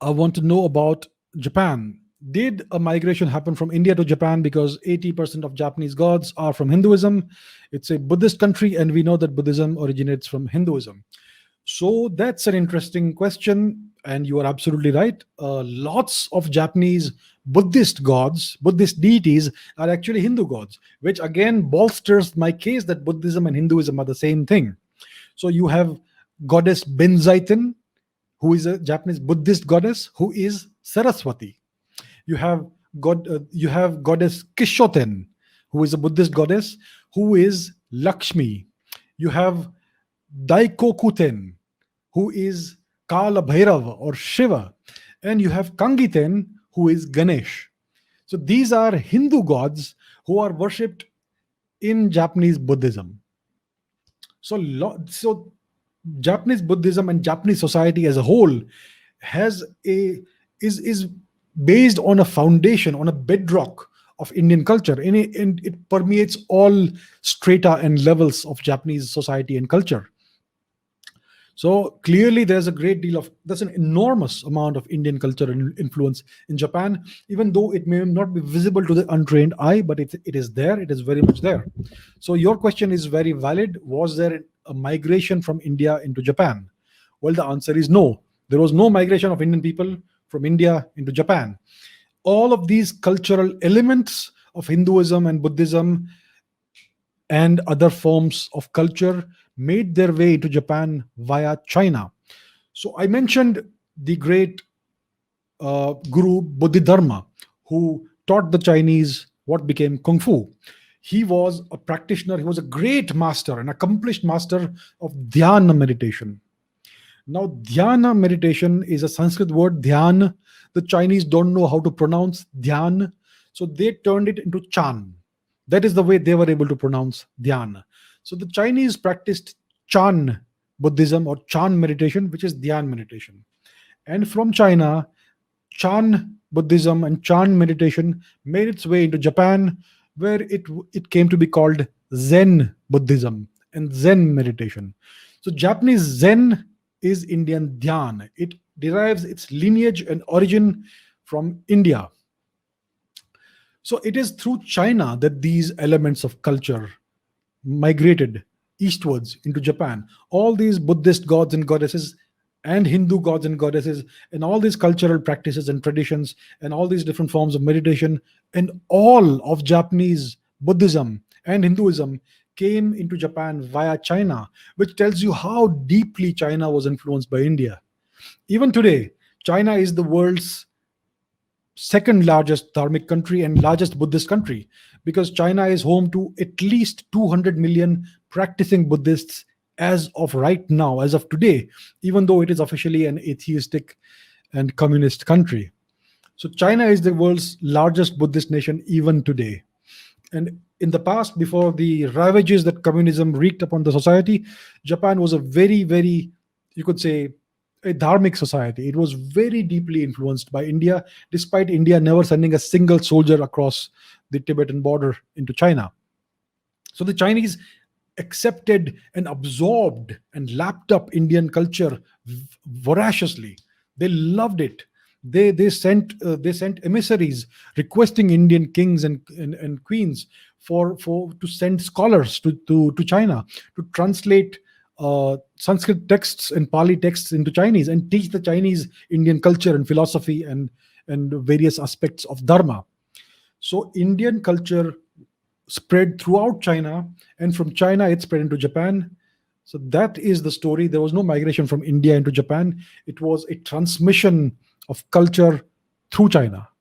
I want to know about Japan. Did a migration happen from India to Japan? Because 80% of Japanese gods are from Hinduism. It's a Buddhist country, and we know that Buddhism originates from Hinduism. So that's an interesting question, and you are absolutely right. Lots of Japanese Buddhist gods, Buddhist deities, are actually Hindu gods, which again bolsters my case that Buddhism and Hinduism are the same thing. So you have goddess Benzaiten, who is a Japanese Buddhist goddess, who is Saraswati. You have you have goddess Kishoten, who is a Buddhist goddess, who is Lakshmi. You have Daikokuten, who is Kala Bhairava or Shiva, and you have Kangiten, who is Ganesh. So these are Hindu gods who are worshipped in Japanese Buddhism. So Japanese Buddhism and Japanese society as a whole has a is based on a foundation, on a bedrock of Indian culture, and it permeates all strata and levels of Japanese society and culture. So clearly, there's an enormous amount of Indian culture and influence in Japan, even though it may not be visible to the untrained eye, but it is there. It is very much there. So your question is very valid. Was there a migration from India into Japan? Well, the answer is no. There was no migration of Indian people from India into Japan. All of these cultural elements of Hinduism and Buddhism and other forms of culture made their way to Japan via China. So I mentioned the great guru Bodhidharma, who taught the Chinese what became Kung Fu. He was a practitioner, he was a great master, an accomplished master of dhyana meditation. Now, dhyana meditation is a Sanskrit word, dhyan. The Chinese don't know how to pronounce dhyan, so they turned it into chan. That is the way they were able to pronounce dhyan. So the Chinese practiced Chan Buddhism or Chan meditation, which is Dhyan meditation. And from China, Chan Buddhism and Chan meditation made its way into Japan, where it came to be called Zen Buddhism and Zen meditation. So Japanese Zen is Indian Dhyan. It derives its lineage and origin from India. So it is through China that these elements of culture migrated eastwards into Japan. All these Buddhist gods and goddesses and Hindu gods and goddesses and all these cultural practices and traditions and all these different forms of meditation and all of Japanese Buddhism and Hinduism came into Japan via China, which tells you how deeply China was influenced by India. Even today, China is the world's second largest dharmic country and largest Buddhist country, because China is home to at least 200 million practicing Buddhists as of right now, as of today, even though it is officially an atheistic and communist country. So China is the world's largest Buddhist nation even today. And in the past, before the ravages that communism wreaked upon the society, Japan was a very, very, you could say, a dharmic society. It was very deeply influenced by India, despite India never sending a single soldier across the Tibetan border into China. So the Chinese accepted and absorbed and lapped up Indian culture voraciously. They loved it. They sent emissaries requesting Indian kings and queens for to send scholars to China to translate Sanskrit texts and Pali texts into Chinese and teach the Chinese Indian culture and philosophy and various aspects of Dharma. So Indian culture spread throughout China, and from China it spread into Japan. So that is the story. There was no migration from India into Japan. It was a transmission of culture through China.